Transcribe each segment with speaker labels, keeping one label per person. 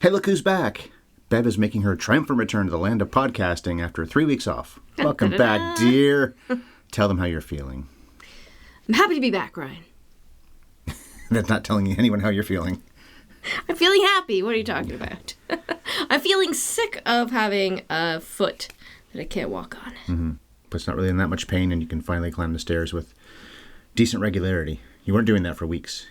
Speaker 1: Hey, look who's back. Bev is making her triumphant return to the land of podcasting after 3 weeks off. Welcome back, dear. Tell them how you're feeling.
Speaker 2: I'm happy to be back, Ryan.
Speaker 1: That's not telling anyone how you're feeling.
Speaker 2: I'm feeling happy. What are you talking about? I'm feeling sick of having a foot that I can't walk on.
Speaker 1: Mm-hmm. But it's not really in that much pain, and you can finally climb the stairs with decent regularity. You weren't doing that for weeks.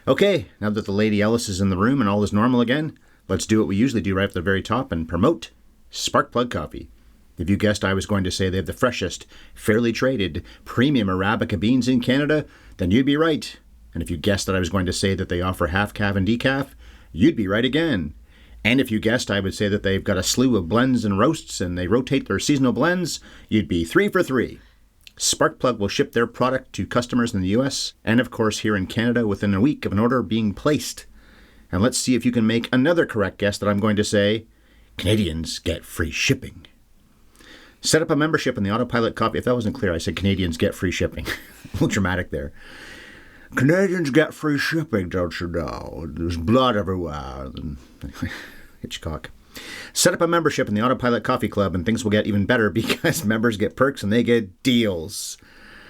Speaker 1: Okay, now that the Lady Ellis is in the room and all is normal again, let's do what we usually do right at the very top and promote Sparkplug Coffee. If you guessed I was going to say they have the freshest, fairly traded, premium Arabica beans in Canada, then you'd be right. And if you guessed that I was going to say that they offer half-calf and decaf, you'd be right again. And if you guessed I would say that they've got a slew of blends and roasts and they rotate their seasonal blends, you'd be 3 for 3. Sparkplug will ship their product to customers in the US and, of course, here in Canada within a week of an order being placed. And let's see if you can make another correct guess that I'm going to say. Canadians get free shipping. Set up a membership in the Autopilot Coffee. If that wasn't clear, I said Canadians get free shipping. A little dramatic there. Canadians get free shipping, don't you know? There's blood everywhere. Hitchcock. Set up a membership in the Autopilot Coffee Club and things will get even better because members get perks and they get deals.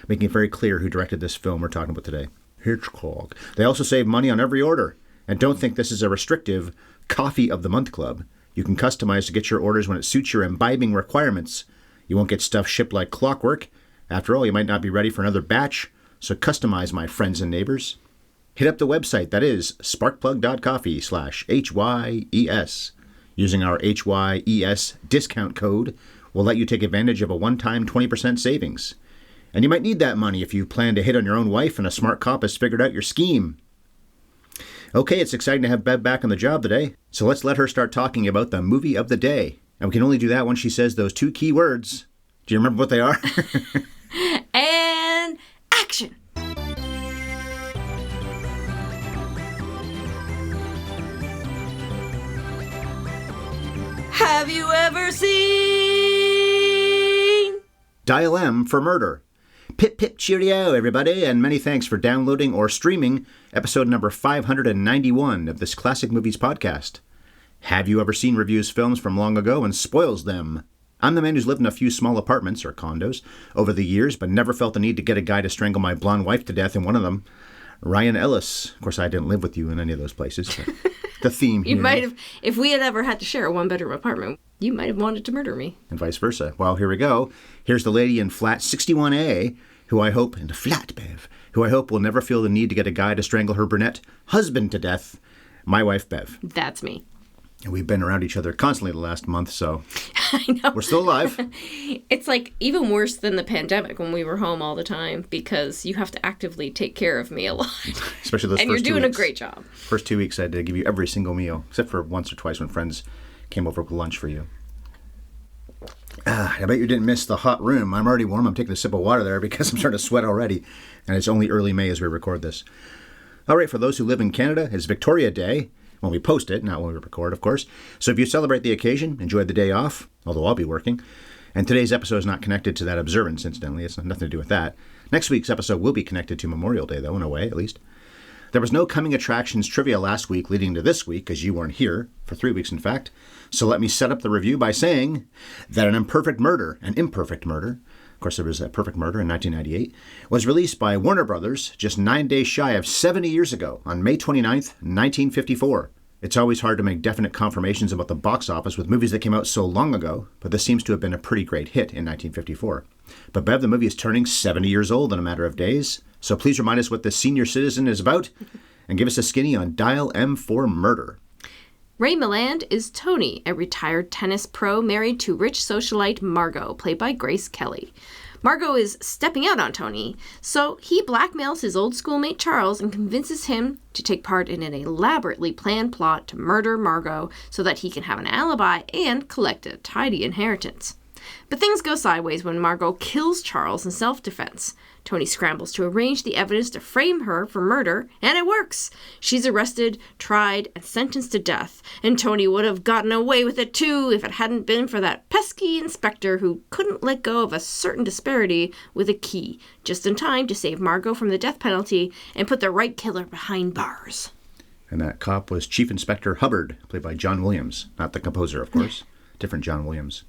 Speaker 1: Making it very clear who directed this film we're talking about today. Hitchcock. They also save money on every order. And don't think this is a restrictive Coffee of the Month club. You can customize to get your orders when it suits your imbibing requirements. You won't get stuff shipped like clockwork. After all, you might not be ready for another batch. So customize, my friends and neighbors. Hit up the website, that is sparkplug.coffee/HYES. Using our HYES discount code will let you take advantage of a one-time 20% savings. And you might need that money if you plan to hit on your own wife and a smart cop has figured out your scheme. Okay, it's exciting to have Bev back on the job today, so let's let her start talking about the movie of the day. And we can only do that when she says those 2 key words. Do you remember what they are?
Speaker 2: And action! Have you ever seen
Speaker 1: Dial M for Murder. Pip pip cheerio, everybody, and many thanks for downloading or streaming episode number 591 of this Classic Movies podcast. Have you ever seen reviews films from long ago and spoils them? I'm the man who's lived in a few small apartments or condos over the years, but never felt the need to get a guy to strangle my blonde wife to death in one of them. Ryan Ellis. Of course, I didn't live with you in any of those places. But the theme here.
Speaker 2: You might have, if we had ever had to share a one-bedroom apartment, you might have wanted to murder me.
Speaker 1: And vice versa. Well, here we go. Here's the lady in flat 61A, who I hope will never feel the need to get a guy to strangle her brunette husband to death. My wife, Bev.
Speaker 2: That's me.
Speaker 1: And we've been around each other constantly the last month, so
Speaker 2: I know.
Speaker 1: We're still alive.
Speaker 2: It's like even worse than the pandemic when we were home all the time because you have to actively take care of me a lot.
Speaker 1: Especially those
Speaker 2: and
Speaker 1: first 2 weeks. And
Speaker 2: you're doing a great job.
Speaker 1: First 2 weeks I had to give you every single meal, except for once or twice when friends came over with lunch for you. I bet you didn't miss the hot room. I'm already warm. I'm taking a sip of water there because I'm starting to sweat already. And it's only early May as we record this. All right, for those who live in Canada, it's Victoria Day. When we post it, not when we record, of course. So if you celebrate the occasion, enjoy the day off, although I'll be working. And today's episode is not connected to that observance, incidentally. It's nothing to do with that. Next week's episode will be connected to Memorial Day, though, in a way, at least. There was no coming attractions trivia last week leading to this week, because you weren't here, for 3 weeks, in fact. So let me set up the review by saying that an imperfect murder, of course there was a perfect murder in 1998, was released by Warner Brothers just 9 days shy of 70 years ago, on May 29th, 1954. It's always hard to make definite confirmations about the box office with movies that came out so long ago, but this seems to have been a pretty great hit in 1954. But Bev, the movie is turning 70 years old in a matter of days, so please remind us what the senior citizen is about, and give us a skinny on Dial M for Murder.
Speaker 2: Ray Milland is Tony, a retired tennis pro married to rich socialite Margot, played by Grace Kelly. Margot is stepping out on Tony, so he blackmails his old schoolmate Charles and convinces him to take part in an elaborately planned plot to murder Margot so that he can have an alibi and collect a tidy inheritance. But things go sideways when Margot kills Charles in self-defense. Tony scrambles to arrange the evidence to frame her for murder, and it works. She's arrested, tried, and sentenced to death. And Tony would have gotten away with it too if it hadn't been for that pesky inspector who couldn't let go of a certain disparity with a key, just in time to save Margot from the death penalty and put the right killer behind bars.
Speaker 1: And that cop was Chief Inspector Hubbard, played by John Williams. Not the composer, of course. Different John Williams.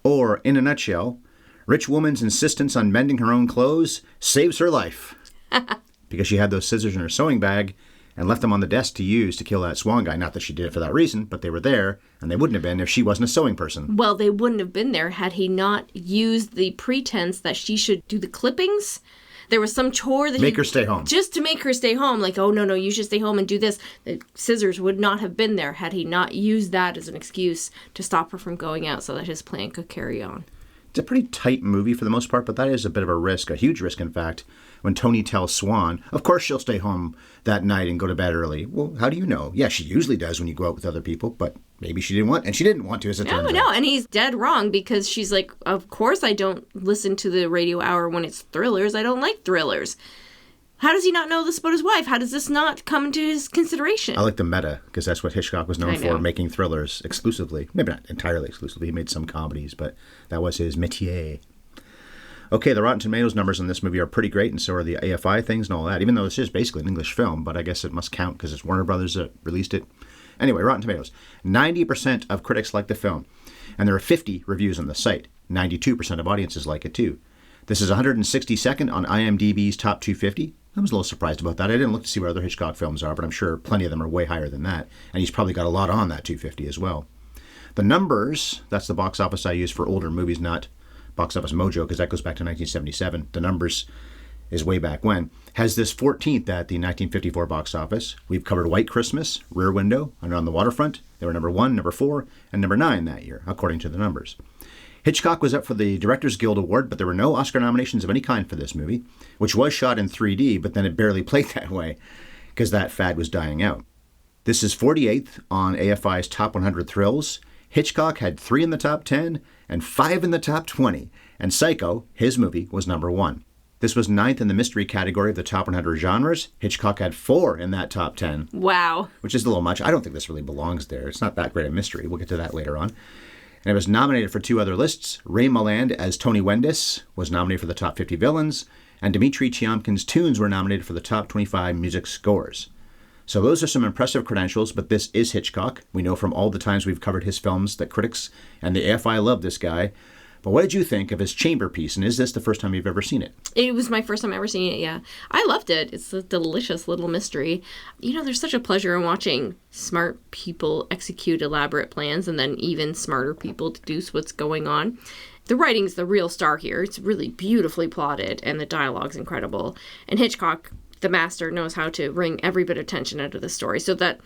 Speaker 1: Or, in a nutshell, rich woman's insistence on mending her own clothes saves her life. Because she had those scissors in her sewing bag and left them on the desk to use to kill that Swan guy. Not that she did it for that reason, but they were there, and they wouldn't have been if she wasn't a sewing person.
Speaker 2: Well, they wouldn't have been there had he not used the pretense that she should do the clippings. There was some chore that
Speaker 1: Make her stay home.
Speaker 2: Just to make her stay home. Like, oh, no, you should stay home and do this. The scissors would not have been there had he not used that as an excuse to stop her from going out so that his plan could carry on.
Speaker 1: It's a pretty tight movie for the most part, but that is a bit of a risk, a huge risk, in fact, when Tony tells Swan, of course she'll stay home that night and go to bed early. Well, how do you know? Yeah, she usually does when you go out with other people, but maybe she didn't want, and she didn't want to, as it turns out.
Speaker 2: No, and he's dead wrong because she's like, of course I don't listen to the radio hour when it's thrillers. I don't like thrillers. How does he not know this about his wife? How does this not come into his consideration?
Speaker 1: I like the meta, because that's what Hitchcock was known for, making thrillers exclusively. Maybe not entirely exclusively. He made some comedies, but that was his métier. Okay, the Rotten Tomatoes numbers on this movie are pretty great, and so are the AFI things and all that, even though this is basically an English film, but I guess it must count because it's Warner Brothers that released it. Anyway, Rotten Tomatoes. 90% of critics like the film, and there are 50 reviews on the site. 92% of audiences like it too. This is 162nd on IMDb's Top 250. I was a little surprised about that. I didn't look to see what other Hitchcock films are, but I'm sure plenty of them are way higher than that. And he's probably got a lot on that 250 as well. The numbers, that's the box office I use for older movies, not Box Office Mojo, because that goes back to 1977. The numbers is way back when. Has this 14th at the 1954 box office. We've covered White Christmas, Rear Window, and On the Waterfront. They were number 1, number 4, and number 9 that year, according to the numbers. Hitchcock was up for the Directors Guild Award, but there were no Oscar nominations of any kind for this movie, which was shot in 3D, but then it barely played that way because that fad was dying out. This is 48th on AFI's Top 100 Thrills. Hitchcock had 3 in the top 10 and 5 in the top 20, and Psycho, his movie, was number 1. This was 9th in the mystery category of the top 100 genres. Hitchcock had 4 in that top 10.
Speaker 2: Wow.
Speaker 1: Which is a little much. I don't think this really belongs there. It's not that great a mystery. We'll get to that later on. And it was nominated for 2 other lists. Ray Milland as Tony Wendis was nominated for the top 50 villains, and Dmitri Tiomkin's tunes were nominated for the top 25 music scores. So those are some impressive credentials, but this is Hitchcock. We know from all the times we've covered his films that critics and the AFI love this guy. But what did you think of his chamber piece, and is this the first time you've ever seen it?
Speaker 2: It was my first time ever seeing it, yeah. I loved it. It's a delicious little mystery. You know, there's such a pleasure in watching smart people execute elaborate plans and then even smarter people deduce what's going on. The writing's the real star here. It's really beautifully plotted, and the dialogue's incredible. And Hitchcock, the master, knows how to wring every bit of tension out of the story so that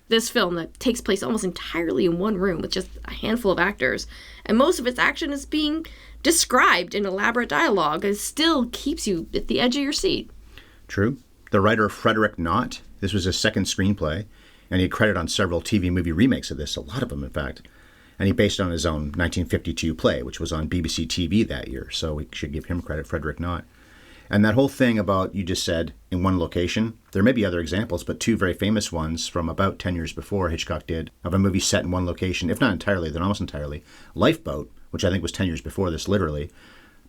Speaker 2: this film that takes place almost entirely in one room with just a handful of actors, and most of its action is being described in elaborate dialogue, it still keeps you at the edge of your seat.
Speaker 1: True. The writer Frederick Knott, this was his second screenplay, and he had credit on several TV movie remakes of this, a lot of them in fact. And he based it on his own 1952 play, which was on BBC TV that year, so we should give him credit, Frederick Knott. And that whole thing about, you just said, in one location, there may be other examples, but 2 very famous ones from about 10 years before Hitchcock did, of a movie set in one location, if not entirely, then almost entirely. Lifeboat, which I think was 10 years before this, literally,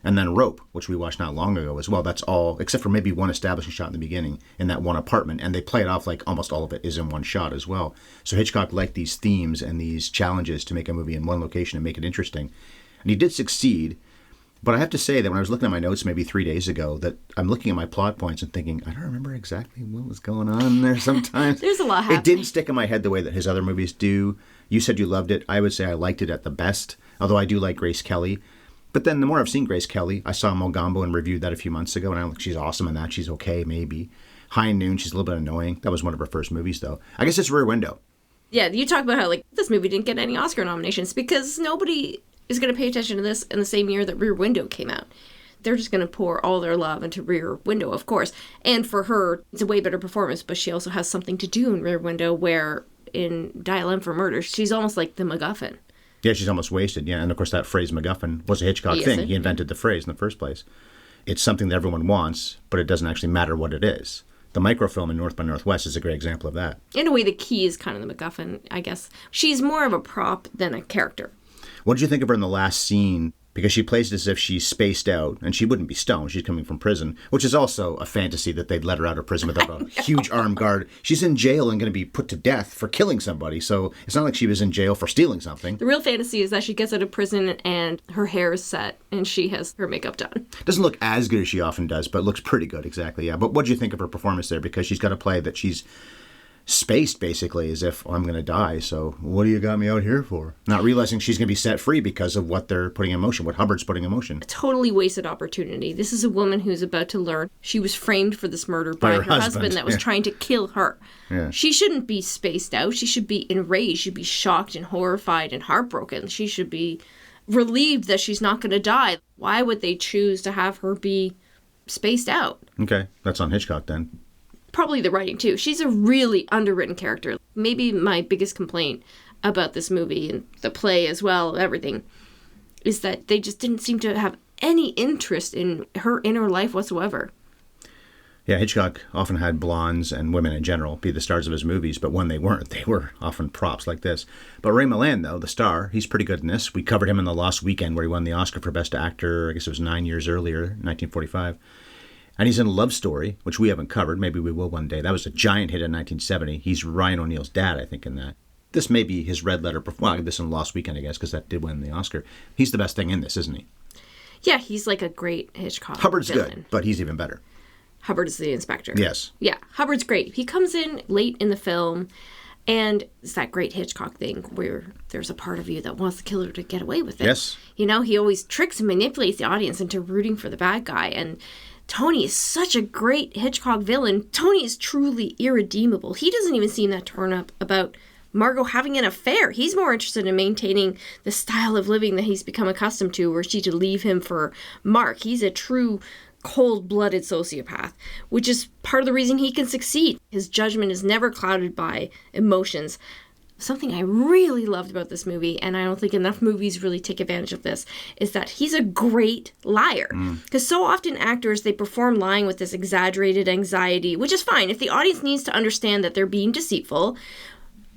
Speaker 1: and then Rope, which we watched not long ago as well. That's all, except for maybe one establishing shot in the beginning in that one apartment, and they play it off like almost all of it is in one shot as well. So Hitchcock liked these themes and these challenges to make a movie in one location and make it interesting. And he did succeed. But I have to say that when I was looking at my notes maybe 3 days ago, that I'm looking at my plot points and thinking, I don't remember exactly what was going on there sometimes.
Speaker 2: There's a lot happening.
Speaker 1: It didn't stick in my head the way that his other movies do. You said you loved it. I would say I liked it at the best, although I do like Grace Kelly. But then the more I've seen Grace Kelly, I saw Mogambo and reviewed that a few months ago, and I'm like, she's awesome in that. She's okay, maybe. High Noon, she's a little bit annoying. That was one of her first movies, though. I guess it's Rear Window.
Speaker 2: Yeah, you talk about how, like, this movie didn't get any Oscar nominations because nobody is going to pay attention to this in the same year that Rear Window came out. They're just going to pour all their love into Rear Window, of course. And for her, it's a way better performance, but she also has something to do in Rear Window where in Dial M for Murder, she's almost like the MacGuffin. Yeah,
Speaker 1: she's almost wasted, yeah. And of course, that phrase MacGuffin was a Hitchcock thing. He invented the phrase in the first place. It's something that everyone wants, but it doesn't actually matter what it is. The microfilm in North by Northwest is a great example of that.
Speaker 2: In a way, the key is kind of the MacGuffin, I guess. She's more of a prop than a character.
Speaker 1: What did you think of her in the last scene because she plays it as if she's spaced out, and she wouldn't be stoned. She's coming from prison, which is also a fantasy that they'd let her out of prison without a huge armed guard. She's in jail and going to be put to death for killing somebody, so it's not like she was in jail for stealing something.
Speaker 2: The real fantasy is that she gets out of prison and her hair is set and she has her makeup done.
Speaker 1: Doesn't look as good as she often does, but looks pretty good, exactly, yeah. But what do you think of her performance there? Because she's got to play that she's spaced, basically, as if, I'm going to die, so what do you got me out here for? Not realizing she's going to be set free because of what they're putting in motion, what Hubbard's putting in motion.
Speaker 2: A totally wasted opportunity. This is a woman who's about to learn she was framed for this murder by her husband that was trying to kill her.
Speaker 1: Yeah.
Speaker 2: She shouldn't be spaced out. She should be enraged. She should be shocked and horrified and heartbroken. She should be relieved that she's not going to die. Why would they choose to have her be spaced out?
Speaker 1: Okay, that's on Hitchcock then.
Speaker 2: Probably the writing, too. She's a really underwritten character. Maybe my biggest complaint about this movie and the play as well, everything, is that they just didn't seem to have any interest in her inner life whatsoever.
Speaker 1: Yeah, Hitchcock often had blondes and women in general be the stars of his movies, but when they weren't, they were often props like this. But Ray Milland, though, the star, he's pretty good in this. We covered him in The Lost Weekend, where he won the Oscar for Best Actor, I guess it was 9 years earlier, 1945. And he's in Love Story, which we haven't covered. Maybe we will one day. That was a giant hit in 1970. He's Ryan O'Neal's dad, I think, in that. This may be his red letter. Well, this in Lost Weekend, I guess, because that did win the Oscar. He's the best thing in this, isn't he?
Speaker 2: Yeah, he's like a great Hitchcock
Speaker 1: Hubbard's
Speaker 2: villain.
Speaker 1: good, but he's even better.
Speaker 2: Hubbard is the inspector.
Speaker 1: Yes.
Speaker 2: Yeah, Hubbard's great. He comes in late in the film, and it's that great Hitchcock thing where there's a part of you that wants the killer to get away with it.
Speaker 1: Yes.
Speaker 2: You know, he always tricks and manipulates the audience into rooting for the bad guy, and Tony is such a great Hitchcock villain. Tony is truly irredeemable. He doesn't even seem that torn up about Margot having an affair. He's more interested in maintaining the style of living that he's become accustomed to, were she to leave him for Mark. He's a true cold-blooded sociopath, which is part of the reason he can succeed. His judgment is never clouded by emotions. Something I really loved about this movie, and I don't think enough movies really take advantage of this, is that he's a great liar. Because so often actors, they perform lying with this exaggerated anxiety, which is fine. If the audience needs to understand that they're being deceitful,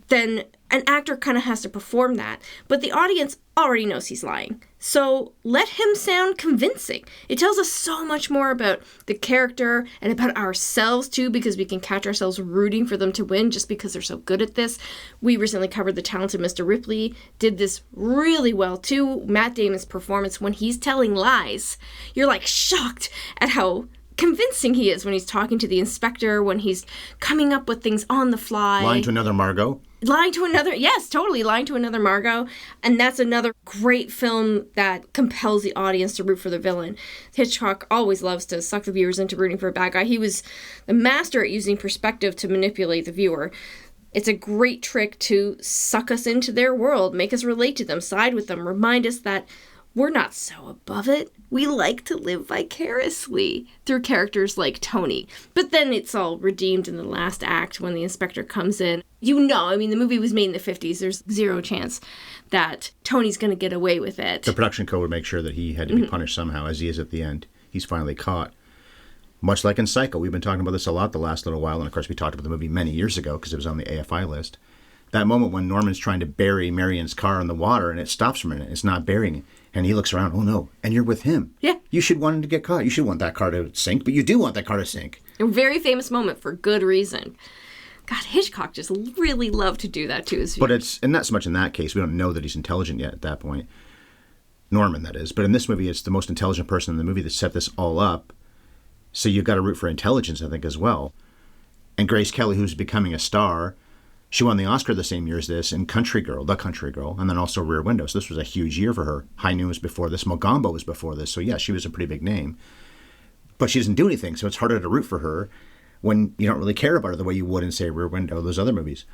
Speaker 2: then an actor kind of has to perform that. But the audience already knows he's lying. So let him sound convincing. It tells us so much more about the character and about ourselves too, because we can catch ourselves rooting for them to win just because they're so good at this. We recently covered The Talented Mr. Ripley, did this really well too. Matt Damon's performance when he's telling lies, you're like shocked at how convincing he is when he's talking to the inspector, when he's coming up with things on the fly.
Speaker 1: Lying to another Margot.
Speaker 2: Lying to another, yes, totally, lying to another Margot. And that's another great film that compels the audience to root for the villain. Hitchcock always loves to suck the viewers into rooting for a bad guy. He was the master at using perspective to manipulate the viewer. It's a great trick to suck us into their world, make us relate to them, side with them, remind us that we're not so above it. We like to live vicariously through characters like Tony. But then it's all redeemed in the last act when the inspector comes in. You know, I mean, the movie was made in the 50s. There's zero chance that Tony's going to get away with it.
Speaker 1: The production code would make sure that he had to be punished somehow, as he is at the end. He's finally caught. Much like in Psycho. We've been talking about this a lot the last little while. And, of course, we talked about the movie many years ago because it was on the AFI list. That moment when Norman's trying to bury Marion's car in the water and it stops for a minute. It's not burying it. And he looks around, oh no, and you're with him.
Speaker 2: Yeah.
Speaker 1: You should want him to get caught. You should want that car to sink, but you do want that car to sink.
Speaker 2: A very famous moment for good reason. God, Hitchcock just really loved to do that to his viewers.
Speaker 1: But it's, and not so much in that case, we don't know that he's intelligent yet at that point. Norman, that is. But in this movie, it's the most intelligent person in the movie that set this all up. So you've got to root for intelligence, I think, as well. And Grace Kelly, who's becoming a star, she won the Oscar the same year as this in Country Girl, The Country Girl, and then also Rear Window. So this was a huge year for her. High Noon was before this. Mogambo was before this. So yeah, she was a pretty big name. But she doesn't do anything, so it's harder to root for her when you don't really care about her the way you would in, say, Rear Window, those other movies.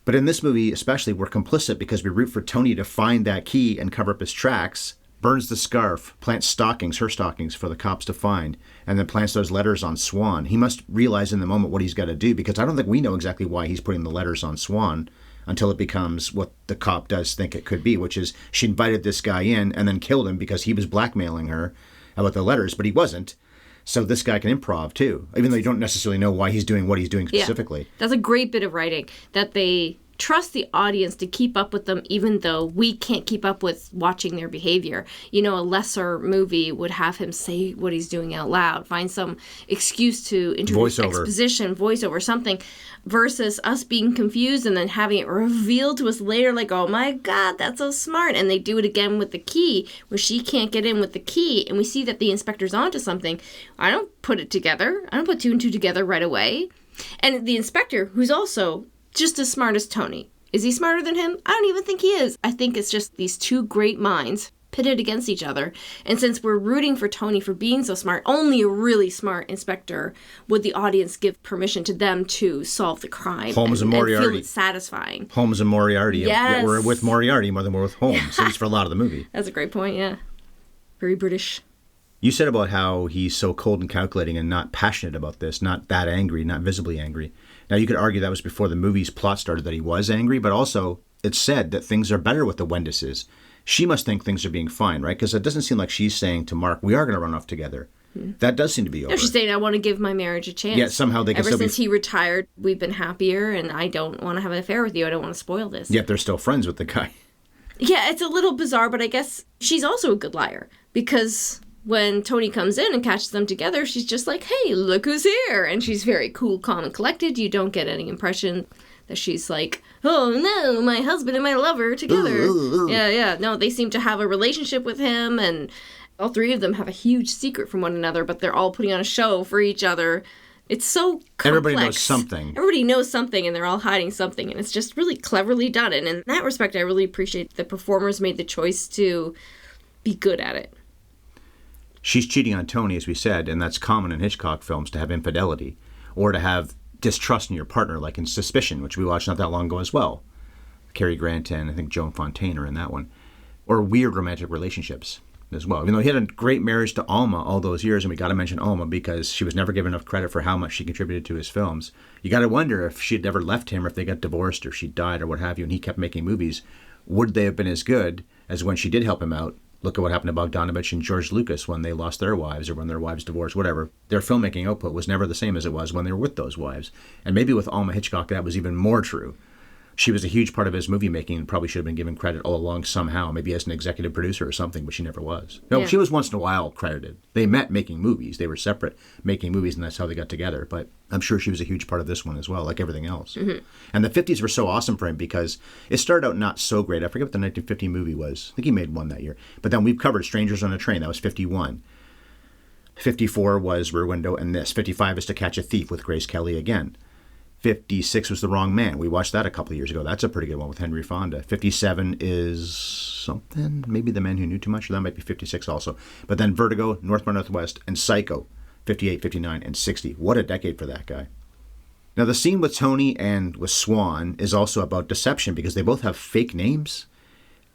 Speaker 1: But in this movie especially, we're complicit because we root for Tony to find that key and cover up his tracks, burns the scarf, plants stockings, her stockings, for the cops to find, and then plants those letters on Swan. He must realize in the moment what he's got to do, because I don't think we know exactly why he's putting the letters on Swan until it becomes what the cop does think it could be, which is she invited this guy in and then killed him because he was blackmailing her about the letters, but he wasn't. So this guy can improv too, even though you don't necessarily know why he's doing what he's doing specifically.
Speaker 2: Yeah, that's a great bit of writing, that they trust the audience to keep up with them, even though we can't keep up with watching their behavior. You know, a lesser movie would have him say what he's doing out loud, find some excuse to introduce exposition, voiceover, something, versus us being confused and then having it revealed to us later, like, oh my God, that's so smart. And they do it again with the key, where she can't get in with the key, and we see that the inspector's onto something. I don't put it together. I don't put two and two together right away. And the inspector, who's also just as smart as Tony. Is he smarter than him? I don't even think he is. I think it's just these two great minds pitted against each other. And since we're rooting for Tony for being so smart, only a really smart inspector would the audience give permission to them to solve the crime.
Speaker 1: Holmes and Moriarty.
Speaker 2: And feel it satisfying.
Speaker 1: Holmes and Moriarty.
Speaker 2: Yes.
Speaker 1: Yeah, we're with Moriarty more than we're with Holmes, at least for a lot of the movie.
Speaker 2: That's a great point, yeah. Very British.
Speaker 1: You said about how he's so cold and calculating and not passionate about this, not that angry, not visibly angry. Now, you could argue that was before the movie's plot started, that he was angry, but also it's said that things are better with the Wendises. She must think things are being fine, right? Because it doesn't seem like she's saying to Mark, we are going to run off together. That does seem to be over.
Speaker 2: No, she's saying, I want to give my marriage a chance.
Speaker 1: Yeah, somehow they can
Speaker 2: Ever
Speaker 1: still
Speaker 2: since he retired, we've been happier, and I don't want to have an affair with you. I don't want to spoil this.
Speaker 1: Yet they're still friends with the guy.
Speaker 2: Yeah, it's a little bizarre, but I guess she's also a good liar, because when Tony comes in and catches them together, she's just like, hey, look who's here. And she's very cool, calm, and collected. You don't get any impression that she's like, oh no, my husband and my lover together. Yeah. No, they seem to have a relationship with him, and all three of them have a huge secret from one another, but they're all putting on a show for each other. It's so complex.
Speaker 1: Everybody knows something.
Speaker 2: Everybody knows something, and they're all hiding something, and it's just really cleverly done. And in that respect, I really appreciate the performers made the choice to be good at it.
Speaker 1: She's cheating on Tony, as we said, and that's common in Hitchcock films, to have infidelity or to have distrust in your partner, like in Suspicion, which we watched not that long ago as well. Cary Grant and I think Joan Fontaine are in that one. Or weird romantic relationships as well. Even though he had a great marriage to Alma all those years, and we got to mention Alma because she was never given enough credit for how much she contributed to his films. You got to wonder if she had never left him, or if they got divorced, or she died, or what have you, and he kept making movies. Would they have been as good as when she did help him out? Look at what happened to Bogdanovich and George Lucas when they lost their wives, or when their wives divorced, whatever. Their filmmaking output was never the same as it was when they were with those wives. And maybe with Alma Hitchcock, that was even more true. She was a huge part of his movie making and probably should have been given credit all along somehow, maybe as an executive producer or something, but she never was. No, yeah. She was once in a while credited. They met making movies. They were separate making movies, and that's how they got together. But I'm sure she was a huge part of this one as well, like everything else. Mm-hmm. And the 50s were so awesome for him because it started out not so great. I forget what the 1950 movie was. I think he made one that year. But then we've covered Strangers on a Train. That was 51. 54 was Rear Window, and this. 55 is To Catch a Thief with Grace Kelly again. 56 was The Wrong Man. We watched that a couple of years ago. That's a pretty good one with Henry Fonda. 57 is something, maybe The Man Who Knew Too Much, or that might be 56 also. But then Vertigo, North by Northwest, and Psycho, 58, 59, and 60. What a decade for that guy. Now, the scene with Tony and with Swan is also about deception because they both have fake names.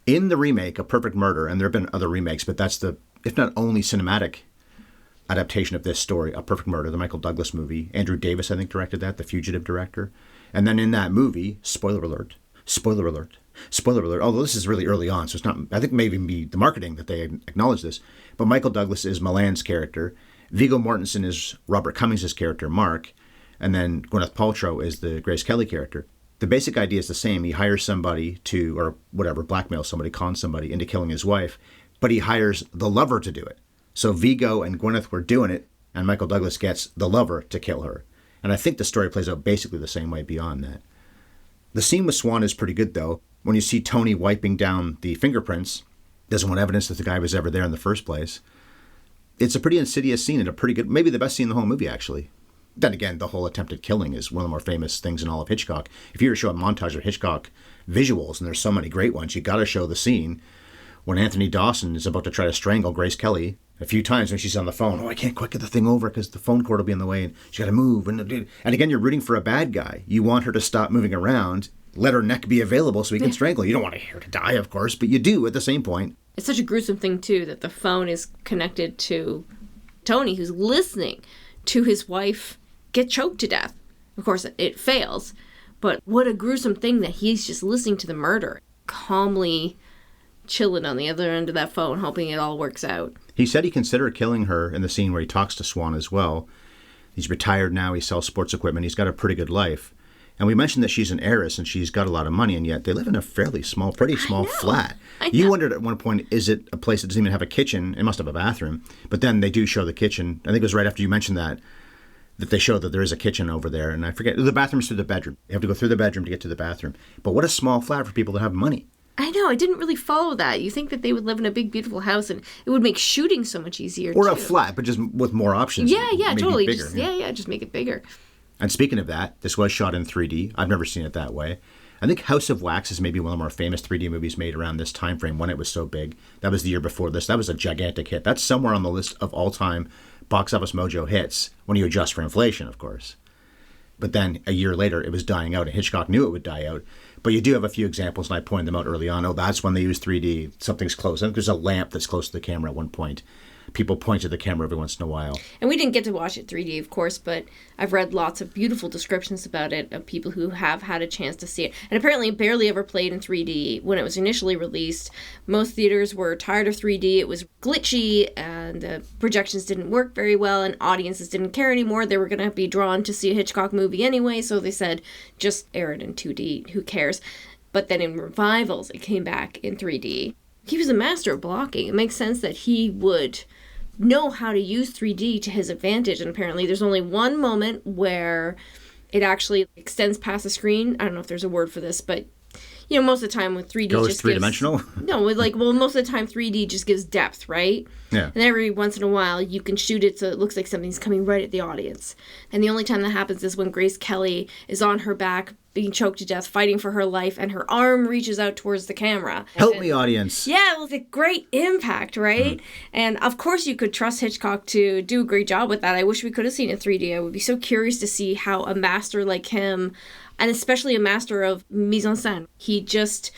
Speaker 1: In the remake, A Perfect Murder, and there have been other remakes, but that's the, if not only cinematic adaptation of this story, A Perfect Murder, the Michael Douglas movie. Andrew Davis, I think, directed that, the fugitive director. And then in that movie, spoiler alert, although this is really early on, so it's not, I think maybe be the marketing that they acknowledge this, but Michael Douglas is Milan's character, Viggo Mortensen is Robert Cummings' character, Mark, and then Gwyneth Paltrow is the Grace Kelly character. The basic idea is the same. He hires somebody to, or whatever, blackmail somebody, con somebody into killing his wife, but he hires the lover to do it. So Viggo and Gwyneth were doing it, and Michael Douglas gets the lover to kill her. And I think the story plays out basically the same way beyond that. The scene with Swan is pretty good, though. When you see Tony wiping down the fingerprints, doesn't want evidence that the guy was ever there in the first place. It's a pretty insidious scene and a pretty good, maybe the best scene in the whole movie, actually. Then again, the whole attempted killing is one of the more famous things in all of Hitchcock. If you were to show a montage of Hitchcock visuals, and there's so many great ones, you got to show the scene when Anthony Dawson is about to try to strangle Grace Kelly a few times when she's on the phone. Oh, I can't quite get the thing over because the phone cord will be in the way, and she's got to move. And again, you're rooting for a bad guy. You want her to stop moving around, let her neck be available so he can strangle her. You don't want her to die, of course, but you do at the same point.
Speaker 2: It's such a gruesome thing, too, that the phone is connected to Tony, who's listening to his wife get choked to death. Of course, it fails, but what a gruesome thing that he's just listening to the murder, calmly chilling on the other end of that phone, hoping it all works out.
Speaker 1: He said he considered killing her in the scene where he talks to Swan as well. He's retired now. He sells sports equipment. He's got a pretty good life. And we mentioned that she's an heiress and she's got a lot of money, and yet they live in a pretty small flat. You wondered at one point, is it a place that doesn't even have a kitchen? It must have a bathroom. But then they do show the kitchen. I think it was right after you mentioned that they show that there is a kitchen over there. And I forget, the bathroom's through the bedroom. You have to go through the bedroom to get to the bathroom. But what a small flat for people that have money.
Speaker 2: I know. I didn't really follow that. You think that they would live in a big, beautiful house, and it would make shooting so much easier.
Speaker 1: Or a flat, but just with more options.
Speaker 2: Yeah, totally.
Speaker 1: Bigger,
Speaker 2: Just make it bigger.
Speaker 1: And speaking of that, this was shot in 3D. I've never seen it that way. I think House of Wax is maybe one of the more famous 3D movies made around this time frame when it was so big. That was the year before this. That was a gigantic hit. That's somewhere on the list of all-time Box Office Mojo hits, when you adjust for inflation, of course. But then a year later, it was dying out, and Hitchcock knew it would die out. But you do have a few examples, and I pointed them out early on. Oh, that's when they use 3D. Something's close. I think there's a lamp that's close to the camera at one point. People point to the camera every once in a while.
Speaker 2: And we didn't get to watch it 3D, of course, but I've read lots of beautiful descriptions about it of people who have had a chance to see it. And apparently it barely ever played in 3D when it was initially released. Most theaters were tired of 3D. It was glitchy, and the projections didn't work very well, and audiences didn't care anymore. They were going to be drawn to see a Hitchcock movie anyway, so they said, just air it in 2D. Who cares? But then in revivals, it came back in 3D. He was a master of blocking. It makes sense that he would know how to use 3D to his advantage, and apparently there's only one moment where it actually extends past the screen. I don't know if there's a word for this, but most of the time with 3D
Speaker 1: goes three-dimensional?
Speaker 2: Most of the time 3D just gives depth, right?
Speaker 1: Yeah.
Speaker 2: And every once in a while you can shoot it so it looks like something's coming right at the audience. And the only time that happens is when Grace Kelly is on her back being choked to death, fighting for her life, and her arm reaches out towards the camera.
Speaker 1: Help me, audience.
Speaker 2: Yeah, it was a great impact, right? And of course you could trust Hitchcock to do a great job with that. I wish we could have seen it 3D. I would be so curious to see how a master like him, and especially a master of mise-en-scène, he just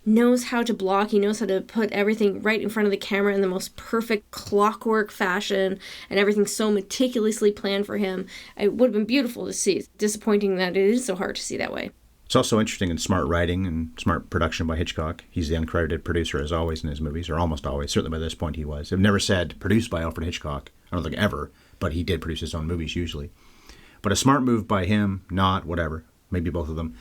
Speaker 2: knows how to block. He knows how to put everything right in front of the camera in the most perfect clockwork fashion, and everything's so meticulously planned for him. It would have been beautiful to see. It's disappointing that it is so hard to see that way.
Speaker 1: It's also interesting in smart writing and smart production by Hitchcock. He's the uncredited producer, as always, in his movies, or almost always. Certainly by this point he was. I've never said produced by Alfred Hitchcock. I don't think ever, but he did produce his own movies usually. But a smart move by him, not whatever, maybe both of them,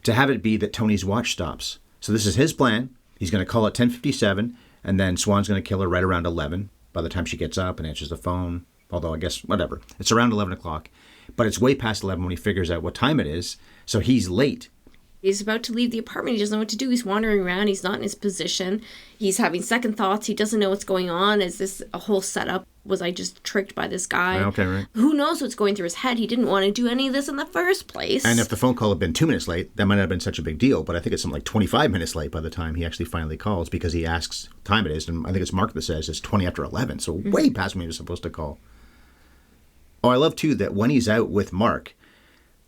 Speaker 1: to have it be that Tony's watch stops. So this is his plan. He's going to call at 10:57, and then Swan's going to kill her right around 11 by the time she gets up and answers the phone. Although I guess, whatever. It's around 11 o'clock. But it's way past 11 when he figures out what time it is, so he's late.
Speaker 2: He's about to leave the apartment. He doesn't know what to do. He's wandering around. He's not in his position. He's having second thoughts. He doesn't know what's going on. Is this a whole setup? Was I just tricked by this guy?
Speaker 1: Okay, right.
Speaker 2: Who knows what's going through his head? He didn't want to do any of this in the first place.
Speaker 1: And if the phone call had been 2 minutes late, that might not have been such a big deal. But I think it's something like 25 minutes late by the time he actually finally calls, because he asks what time it is. And I think it's Mark that says it's 20 after 11. So way past when he was supposed to call. Oh, I love, too, that when he's out with Mark,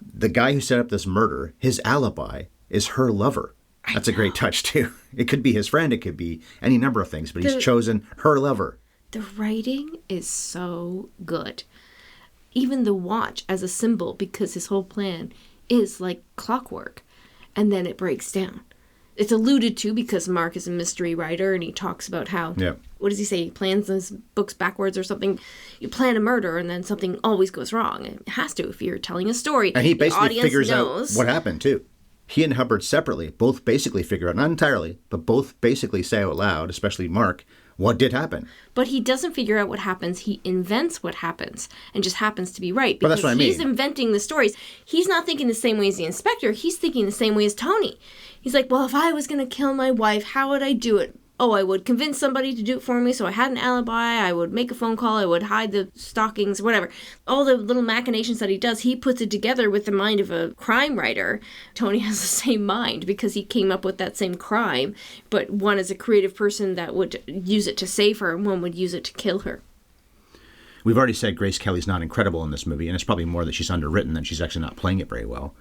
Speaker 1: the guy who set up this murder, his alibi is her lover. That's a great touch, too. It could be his friend. It could be any number of things. But he's chosen her lover.
Speaker 2: The writing is so good. Even the watch as a symbol, because his whole plan is like clockwork. And then it breaks down. It's alluded to because Mark is a mystery writer, and he talks about how, what does he say? He plans his books backwards or something. You plan a murder, and then something always goes wrong. It has to if you're telling a story.
Speaker 1: And he basically figures out what happened, too. He and Hubbard separately both basically figure out, not entirely, but both basically say out loud, especially Mark, what did happen.
Speaker 2: But he doesn't figure out what happens. He invents what happens and just happens to be right.
Speaker 1: But that's what I mean.
Speaker 2: He's inventing the stories. He's not thinking the same way as the inspector. He's thinking the same way as Tony. He's like, well, if I was going to kill my wife, how would I do it? Oh, I would convince somebody to do it for me so I had an alibi. I would make a phone call. I would hide the stockings, whatever. All the little machinations that he does, he puts it together with the mind of a crime writer. Tony has the same mind because he came up with that same crime, but one is a creative person that would use it to save her, and one would use it to kill her.
Speaker 1: We've already said Grace Kelly's not incredible in this movie, and it's probably more that she's underwritten than she's actually not playing it very well.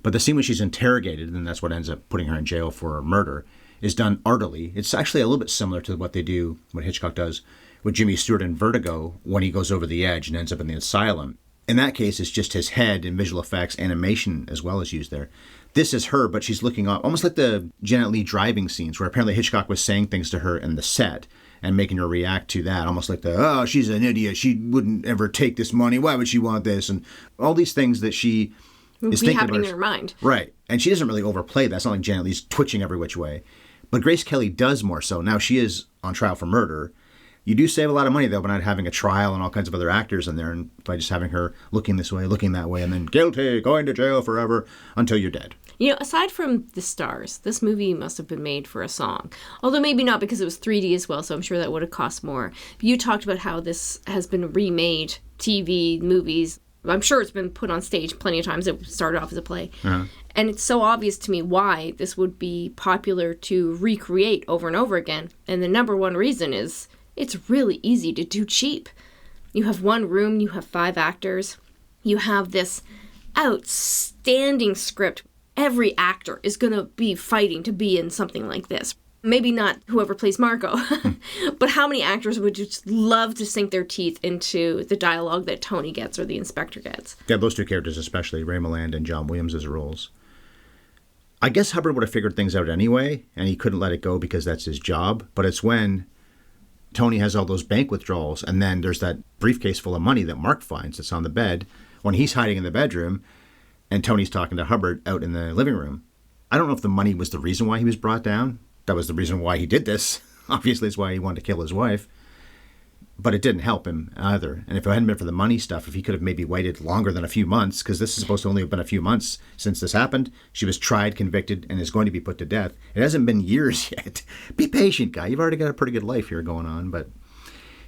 Speaker 1: But the scene when she's interrogated, and that's what ends up putting her in jail for murder, is done artily. It's actually a little bit similar to what Hitchcock does with Jimmy Stewart in Vertigo when he goes over the edge and ends up in the asylum. In that case, it's just his head and visual effects, animation as well as used there. This is her, but she's looking up, almost like the Janet Leigh driving scenes where apparently Hitchcock was saying things to her in the set and making her react to that, almost like she's an idiot, she wouldn't ever take this money, why would she want this? And all these things that she is
Speaker 2: be
Speaker 1: thinking
Speaker 2: happening
Speaker 1: about
Speaker 2: in her mind.
Speaker 1: Right. And she doesn't really overplay that. It's not like Janet Leigh's twitching every which way. But Grace Kelly does more so. Now, she is on trial for murder. You do save a lot of money, though, by not having a trial and all kinds of other actors in there, and by just having her looking this way, looking that way, and then guilty, going to jail forever until you're dead.
Speaker 2: You know, aside from the stars, this movie must have been made for a song. Although maybe not, because it was 3D as well, so I'm sure that would have cost more. But you talked about how this has been remade, TV, movies. I'm sure it's been put on stage plenty of times. It started off as a play. Uh-huh. And it's so obvious to me why this would be popular to recreate over and over again. And the number one reason is it's really easy to do cheap. You have one room, you have 5 actors, you have this outstanding script. Every actor is going to be fighting to be in something like this. Maybe not whoever plays Margot, but how many actors would just love to sink their teeth into the dialogue that Tony gets or the inspector gets?
Speaker 1: Yeah, those 2 characters especially, Ray Milland and John Williams as roles. I guess Hubbard would have figured things out anyway, and he couldn't let it go because that's his job. But it's when Tony has all those bank withdrawals, and then there's that briefcase full of money that Mark finds that's on the bed when he's hiding in the bedroom, and Tony's talking to Hubbard out in the living room. I don't know if the money was the reason why he was brought down. That was the reason why he did this. Obviously, it's why he wanted to kill his wife. But it didn't help him either. And if it hadn't been for the money stuff, if he could have maybe waited longer than a few months, because this is supposed to only have been a few months since this happened. She was tried, convicted, and is going to be put to death. It hasn't been years yet. Be patient, guy. You've already got a pretty good life here going on, but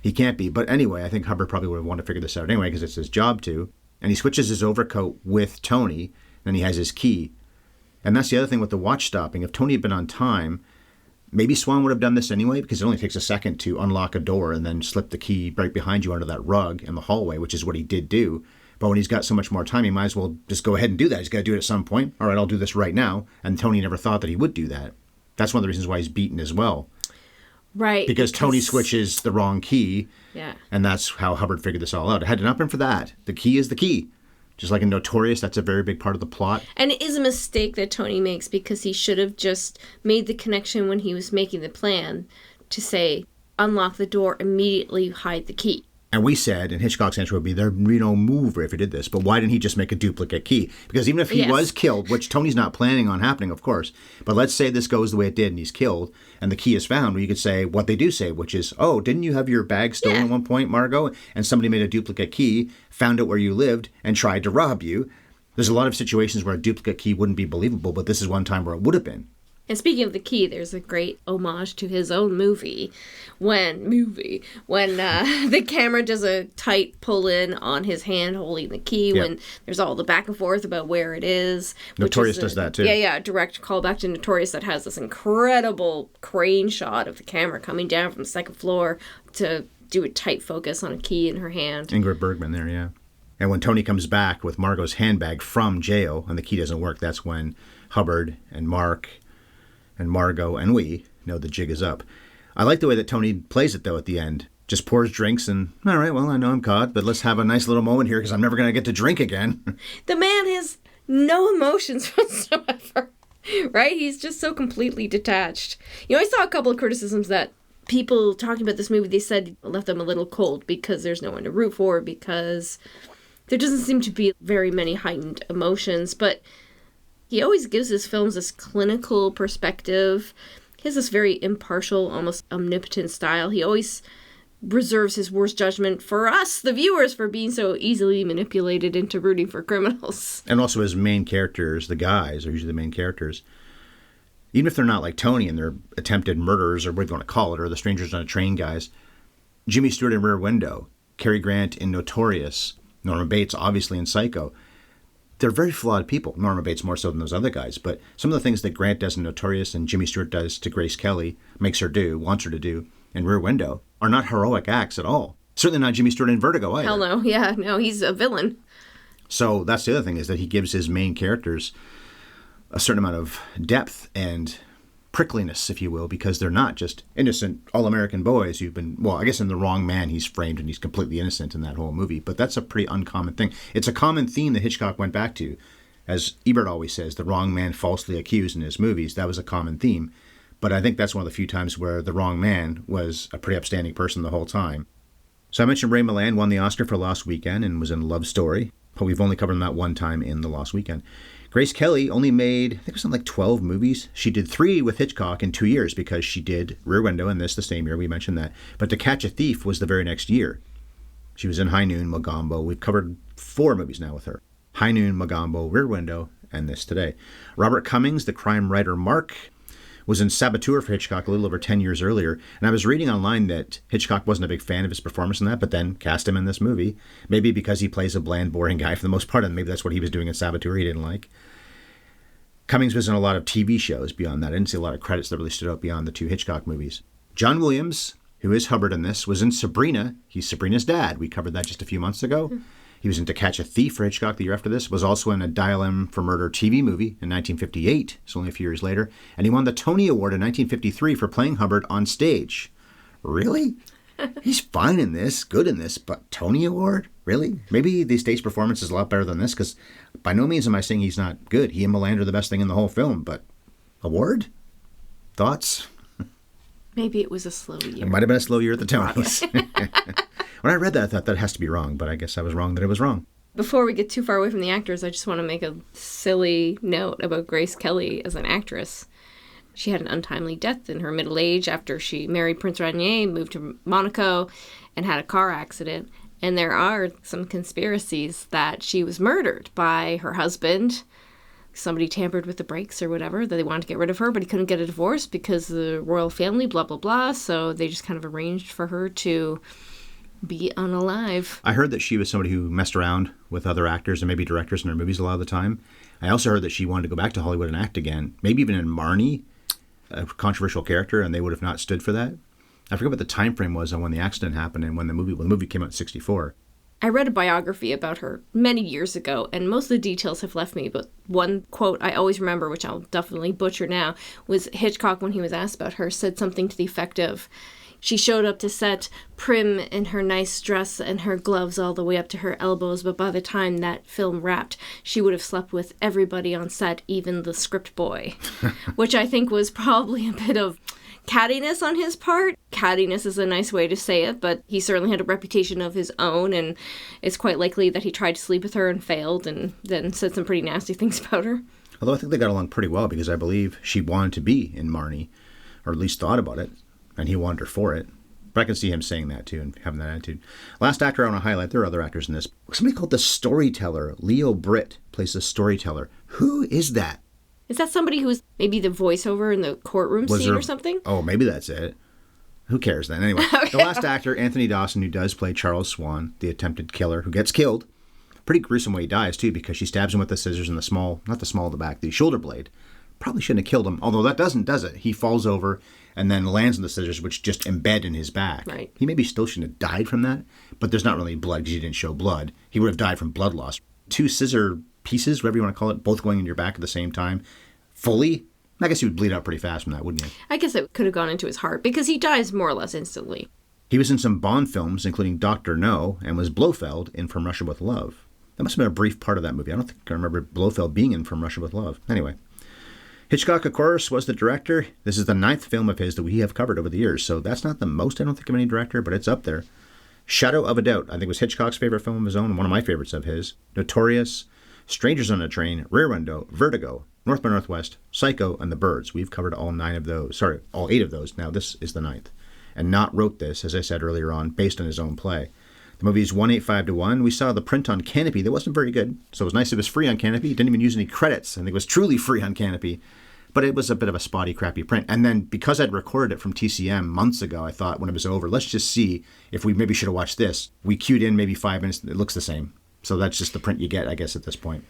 Speaker 1: he can't be. But anyway, I think Hubbard probably would have wanted to figure this out anyway, because it's his job to. And he switches his overcoat with Tony, then he has his key. And that's the other thing with the watch stopping. If Tony had been on time, maybe Swan would have done this anyway, because it only takes a second to unlock a door and then slip the key right behind you under that rug in the hallway, which is what he did do. But when he's got so much more time, he might as well just go ahead and do that. He's got to do it at some point. All right, I'll do this right now. And Tony never thought that he would do that. That's one of the reasons why he's beaten as well.
Speaker 2: Right.
Speaker 1: Because Tony switches the wrong key.
Speaker 2: Yeah.
Speaker 1: And that's how Hubbard figured this all out. It had not been for that. The key is the key. Just like in Notorious, that's a very big part of the plot.
Speaker 2: And it is a mistake that Tony makes, because he should have just made the connection when he was making the plan to say, unlock the door, immediately hide the key.
Speaker 1: And we said, and Hitchcock's answer would be, there'd be no mover if he did this. But why didn't he just make a duplicate key? Because even if he was killed, which Tony's not planning on happening, of course, but let's say this goes the way it did and he's killed, and the key is found, well, you could say what they do say, which is, oh, didn't you have your bag stolen at one point, Margot? And somebody made a duplicate key, found out where you lived, and tried to rob you. There's a lot of situations where a duplicate key wouldn't be believable, but this is one time where it would have been.
Speaker 2: And speaking of the key, there's a great homage to his own movie when the camera does a tight pull-in on his hand holding the key, when there's all the back and forth about where it is.
Speaker 1: Notorious does that too.
Speaker 2: Yeah, direct callback to Notorious that has this incredible crane shot of the camera coming down from the second floor to do a tight focus on a key in her hand.
Speaker 1: Ingrid Bergman there, yeah. And when Tony comes back with Margot's handbag from jail and the key doesn't work, that's when Hubbard and Mark and Margot and we know the jig is up. I like the way that Tony plays it, though, at the end. Just pours drinks and, all right, well, I know I'm caught, but let's have a nice little moment here because I'm never going to get to drink again.
Speaker 2: The man has no emotions whatsoever, right? He's just so completely detached. You know, I saw a couple of criticisms that people talking about this movie, they said left them a little cold because there's no one to root for, because there doesn't seem to be very many heightened emotions, but he always gives his films this clinical perspective. He has this very impartial, almost omnipotent style. He always reserves his worst judgment for us, the viewers, for being so easily manipulated into rooting for criminals.
Speaker 1: And also his main characters, the guys, are usually the main characters. Even if they're not like Tony and they're attempted murderers, or what you want to call it, or the strangers on a train guys. Jimmy Stewart in Rear Window, Cary Grant in Notorious, Norma Bates obviously in Psycho. They're very flawed people. Norma Bates more so than those other guys. But some of the things that Grant does in Notorious and Jimmy Stewart does to Grace Kelly, makes her do, wants her to do, in Rear Window, are not heroic acts at all. Certainly not Jimmy Stewart in Vertigo either.
Speaker 2: Hell no. Yeah, no, he's a villain.
Speaker 1: So that's the other thing, is that he gives his main characters a certain amount of depth and prickliness, if you will, because they're not just innocent all-American boys who've been, well, I guess in The Wrong Man he's framed and he's completely innocent in that whole movie, but that's a pretty uncommon thing. It's a common theme that Hitchcock went back to. As Ebert always says, the wrong man falsely accused in his movies. That was a common theme. But I think that's one of the few times where the wrong man was a pretty upstanding person the whole time. So I mentioned Ray Milland won the Oscar for Lost Weekend and was in Love Story. but we've only covered them that one time in The Lost Weekend. Grace Kelly only made, I think it was something like 12 movies. She did 3 with Hitchcock in 2 years because she did Rear Window and this the same year. We mentioned that. But To Catch a Thief was the very next year. She was in High Noon, Mogambo. We've covered 4 movies now with her. High Noon, Mogambo, Rear Window, and this today. Robert Cummings, the crime writer Mark, was in Saboteur for Hitchcock a little over 10 years earlier. And I was reading online that Hitchcock wasn't a big fan of his performance in that, but then cast him in this movie. Maybe because he plays a bland, boring guy for the most part, and maybe that's what he was doing in Saboteur he didn't like. Cummings was in a lot of TV shows beyond that. I didn't see a lot of credits that really stood out beyond the 2 Hitchcock movies. John Williams, who is Hubbard in this, was in Sabrina. He's Sabrina's dad. We covered that just a few months ago. He was in To Catch a Thief for Hitchcock the year after this, was also in a Dial M for Murder TV movie in 1958, so only a few years later, and he won the Tony Award in 1953 for playing Hubbard on stage. Really? He's fine in this, good in this, but Tony Award? Really? Maybe the stage performance is a lot better than this, because by no means am I saying he's not good. He and Milland are the best thing in the whole film, but award? Thoughts?
Speaker 2: Maybe it was a slow year.
Speaker 1: It might have been a slow year at the Tonys. When I read that, I thought that has to be wrong, but I guess I was wrong that it was wrong.
Speaker 2: Before we get too far away from the actors, I just want to make a silly note about Grace Kelly as an actress. She had an untimely death in her middle age after she married Prince Rainier, moved to Monaco, and had a car accident. And there are some conspiracies that she was murdered by her husband. Somebody tampered with the brakes or whatever, that they wanted to get rid of her, but he couldn't get a divorce because the royal family, blah, blah, blah. So they just kind of arranged for her to be unalive.
Speaker 1: I heard that she was somebody who messed around with other actors and maybe directors in her movies a lot of the time. I also heard that she wanted to go back to Hollywood and act again, maybe even in Marnie, a controversial character, and they would have not stood for that. I forget what the time frame was on when the accident happened and when the movie came out in 1964.
Speaker 2: I read a biography about her many years ago, and most of the details have left me, but one quote I always remember, which I'll definitely butcher now, was Hitchcock, when he was asked about her, said something to the effect of, she showed up to set prim in her nice dress and her gloves all the way up to her elbows, but by the time that film wrapped, she would have slept with everybody on set, even the script boy, which I think was probably a bit of cattiness on his part. Cattiness is a nice way to say it, but he certainly had a reputation of his own, and it's quite likely that he tried to sleep with her and failed, and then said some pretty nasty things about her.
Speaker 1: Although I think they got along pretty well, because I believe she wanted to be in Marnie, or at least thought about it, and he wanted her for it. But I can see him saying that too and having that attitude. Last actor I want to highlight, there are other actors in this. Somebody called the Storyteller. Leo Britt plays the Storyteller. Who is that?
Speaker 2: Is that somebody who's maybe the voiceover in the courtroom scene or something?
Speaker 1: Oh, maybe that's it. Who cares then? Anyway, The last actor, Anthony Dawson, who does play Charles Swan, the attempted killer, who gets killed. Pretty gruesome way he dies, too, because she stabs him with the scissors in the small, not the small of the back, the shoulder blade. Probably shouldn't have killed him, although that does it? He falls over and then lands on the scissors, which just embed in his back.
Speaker 2: Right.
Speaker 1: He maybe still shouldn't have died from that, but there's not really blood because he didn't show blood. He would have died from blood loss. 2 scissor pieces, whatever you want to call it, both going in your back at the same time, fully. I guess he would bleed out pretty fast from that, wouldn't he?
Speaker 2: I guess it could have gone into his heart, because he dies more or less instantly.
Speaker 1: He was in some Bond films, including Dr. No, and was Blofeld in From Russia with Love. That must have been a brief part of that movie. I don't think I remember Blofeld being in From Russia with Love. Anyway. Hitchcock, of course, was the director. This is the 9th film of his that we have covered over the years, so that's not the most, I don't think, of any director, but it's up there. Shadow of a Doubt, I think, was Hitchcock's favorite film of his own, and one of my favorites of his. Notorious, Strangers on a Train, Rear Window, Vertigo, North by Northwest, Psycho, and The Birds. We've covered all 8 of those. Now this is the 9th. And Knott wrote this, as I said earlier on, based on his own play. The movie is 185-1. We saw the print on Canopy. That wasn't very good, so it was nice it was free on Canopy. It didn't even use any credits. I think it was truly free on Canopy. But it was a bit of a spotty, crappy print. And then because I'd recorded it from TCM months ago, I thought when it was over, let's just see if we maybe should have watched this. We queued in maybe 5 minutes. It looks the same. So that's just the print you get, I guess, at this point.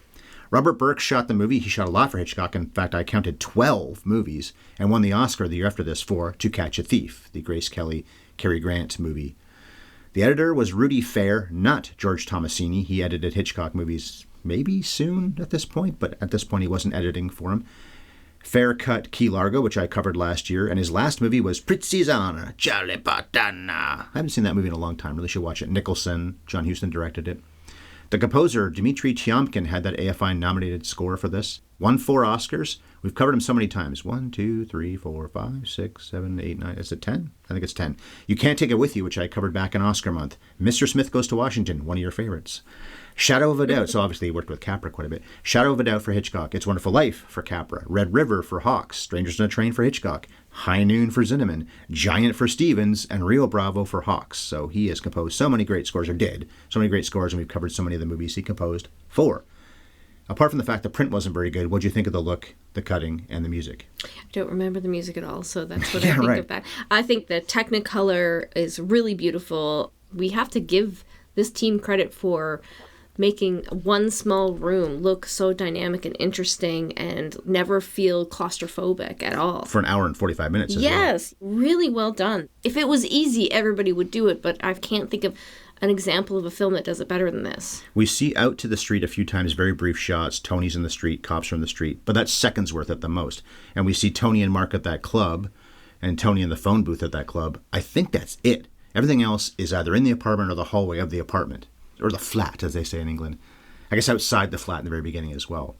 Speaker 1: Robert Burke shot the movie. He shot a lot for Hitchcock. In fact, I counted 12 movies and won the Oscar the year after this for To Catch a Thief, the Grace Kelly, Cary Grant movie. The editor was Rudy Fair, not George Tomasini. He edited Hitchcock movies maybe soon at this point, but at this point he wasn't editing for him. Fair cut Key Largo, which I covered last year, and his last movie was Pritzizana, Charlie Patana. I haven't seen that movie in a long time. Really should watch it. Nicholson, John Huston directed it. The composer, Dmitri Tiomkin, had that AFI-nominated score for this. Won 4 Oscars. We've covered him so many times. 1, 2, 3, 4, 5, 6, 7, 8, 9. Is it 10? I think it's 10. You Can't Take It With You, which I covered back in Oscar month. Mr. Smith Goes to Washington, one of your favorites. Shadow of a Doubt. So obviously he worked with Capra quite a bit. Shadow of a Doubt for Hitchcock. It's Wonderful Life for Capra. Red River for Hawks. Strangers on a Train for Hitchcock. High Noon for Zinnemann. Giant for Stevens. And Rio Bravo for Hawks. So he has composed so many great scores, or did. So many great scores, and we've covered so many of the movies he composed for. Apart from the fact the print wasn't very good, what do you think of the look, the cutting, and the music?
Speaker 2: I don't remember the music at all, so that's what I think of back. I think the Technicolor is really beautiful. We have to give this team credit for making one small room look so dynamic and interesting and never feel claustrophobic at all.
Speaker 1: For an hour and 45 minutes as well.
Speaker 2: Yes, really well done. If it was easy, everybody would do it, but I can't think of an example of a film that does it better than this.
Speaker 1: We see out to the street a few times, very brief shots. Tony's in the street, cops are in the street, but that's seconds worth at the most. And we see Tony and Mark at that club, and Tony in the phone booth at that club. I think that's it. Everything else is either in the apartment or the hallway of the apartment, or the flat, as they say in England. I guess outside the flat in the very beginning as well.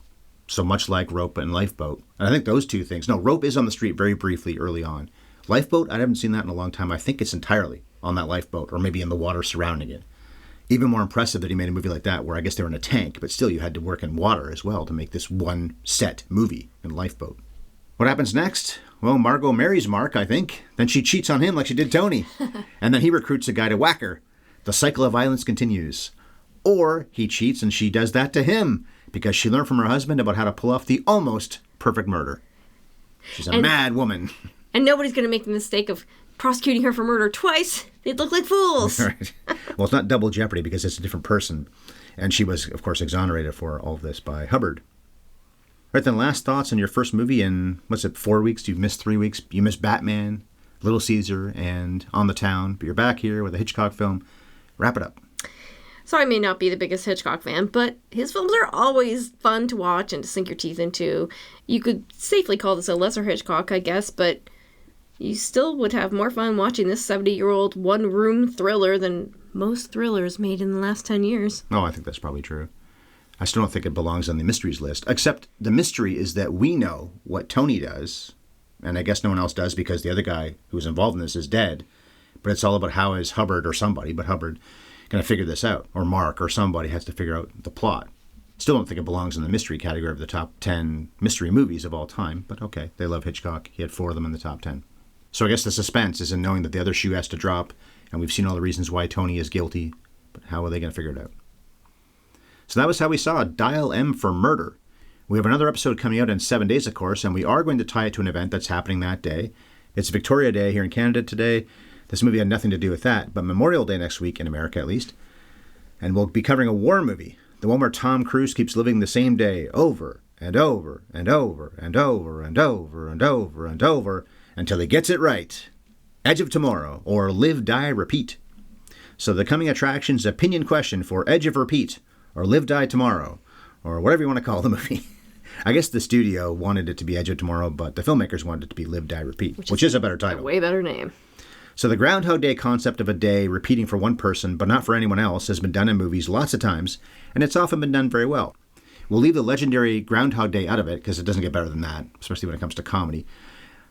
Speaker 1: So much like Rope and Lifeboat. And I think those two things. No, Rope is on the street very briefly early on. Lifeboat, I haven't seen that in a long time. I think it's entirely on that lifeboat, or maybe in the water surrounding it. Even more impressive that he made a movie like that, where I guess they were in a tank, but still you had to work in water as well to make this one set movie in Lifeboat. What happens next? Well, Margot marries Mark, I think. Then she cheats on him like she did Tony. And then he recruits a guy to whack her. The cycle of violence continues. Or he cheats and she does that to him because she learned from her husband about how to pull off the almost perfect murder. She's a mad woman.
Speaker 2: And nobody's going to make the mistake of prosecuting her for murder twice. They'd look like fools.
Speaker 1: Right. Well, it's not double jeopardy because it's a different person. And she was, of course, exonerated for all of this by Hubbard. Right then, last thoughts on your first movie in, 4 weeks? You've missed 3 weeks. You missed Batman, Little Caesar, and On the Town. But you're back here with a Hitchcock film. Wrap it up.
Speaker 2: So I may not be the biggest Hitchcock fan, but his films are always fun to watch and to sink your teeth into. You could safely call this a lesser Hitchcock, I guess, but you still would have more fun watching this 70-year-old one-room thriller than most thrillers made in the last 10 years.
Speaker 1: Oh, I think that's probably true. I still don't think it belongs on the mysteries list, except the mystery is that we know what Tony does, and I guess no one else does because the other guy who was involved in this is dead, but it's all about how is Hubbard or somebody, but Hubbard, going to figure this out, or Mark or somebody has to figure out the plot. Still don't think it belongs in the mystery category of the top 10 mystery movies of all time, but okay, they love Hitchcock. He had 4 of them in the top 10. So I guess the suspense is in knowing that the other shoe has to drop, and we've seen all the reasons why Tony is guilty, but how are they going to figure it out? So that was how we saw Dial M for Murder. We have another episode coming out in 7 days, of course, and we are going to tie it to an event that's happening that day. It's Victoria Day here in Canada today. This movie had nothing to do with that, but Memorial Day next week, in America at least. And we'll be covering a war movie, the one where Tom Cruise keeps living the same day over and over and over and over and over and over and over until he gets it right. Edge of Tomorrow, or Live, Die, Repeat. So the coming attraction's opinion question for Edge of Repeat, or Live, Die, Tomorrow, or whatever you want to call the movie. I guess the studio wanted it to be Edge of Tomorrow, but the filmmakers wanted it to be Live, Die, Repeat, which is a better title.
Speaker 2: A way better name.
Speaker 1: So the Groundhog Day concept of a day repeating for one person, but not for anyone else, has been done in movies lots of times, and it's often been done very well. We'll leave the legendary Groundhog Day out of it, because it doesn't get better than that, especially when it comes to comedy.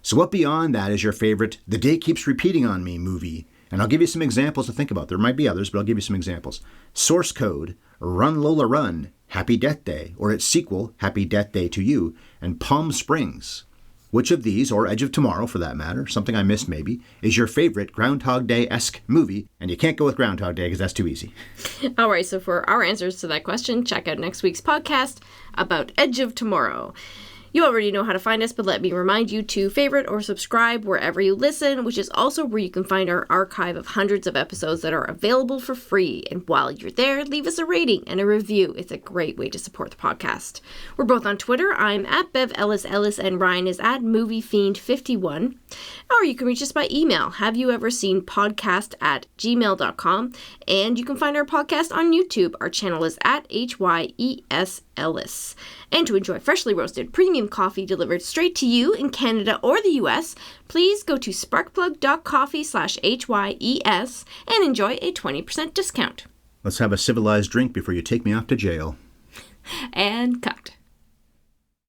Speaker 1: So what beyond that is your favorite The Day Keeps Repeating on Me movie? And I'll give you some examples to think about. There might be others, but I'll give you some examples. Source Code, Run Lola Run, Happy Death Day, or its sequel, Happy Death Day to You, and Palm Springs. Which of these, or Edge of Tomorrow for that matter, something I missed maybe, is your favorite Groundhog Day-esque movie? And you can't go with Groundhog Day because that's too easy.
Speaker 2: All right, so for our answers to that question, check out next week's podcast about Edge of Tomorrow. You already know how to find us, but let me remind you to favorite or subscribe wherever you listen, which is also where you can find our archive of hundreds of episodes that are available for free. And while you're there, leave us a rating and a review. It's a great way to support the podcast. We're both on Twitter. I'm at Bev Ellis Ellis, and Ryan is at MovieFiend51. Or you can reach us by email, haveyouvrseenpodcast@gmail.com. And you can find our podcast on YouTube. Our channel is at HYES Ellis. And to enjoy freshly roasted premium coffee delivered straight to you in Canada or the US, please go to sparkplug.coffee/HYES and enjoy a 20% discount.
Speaker 1: Let's have a civilized drink before you take me off to jail.
Speaker 2: And cut.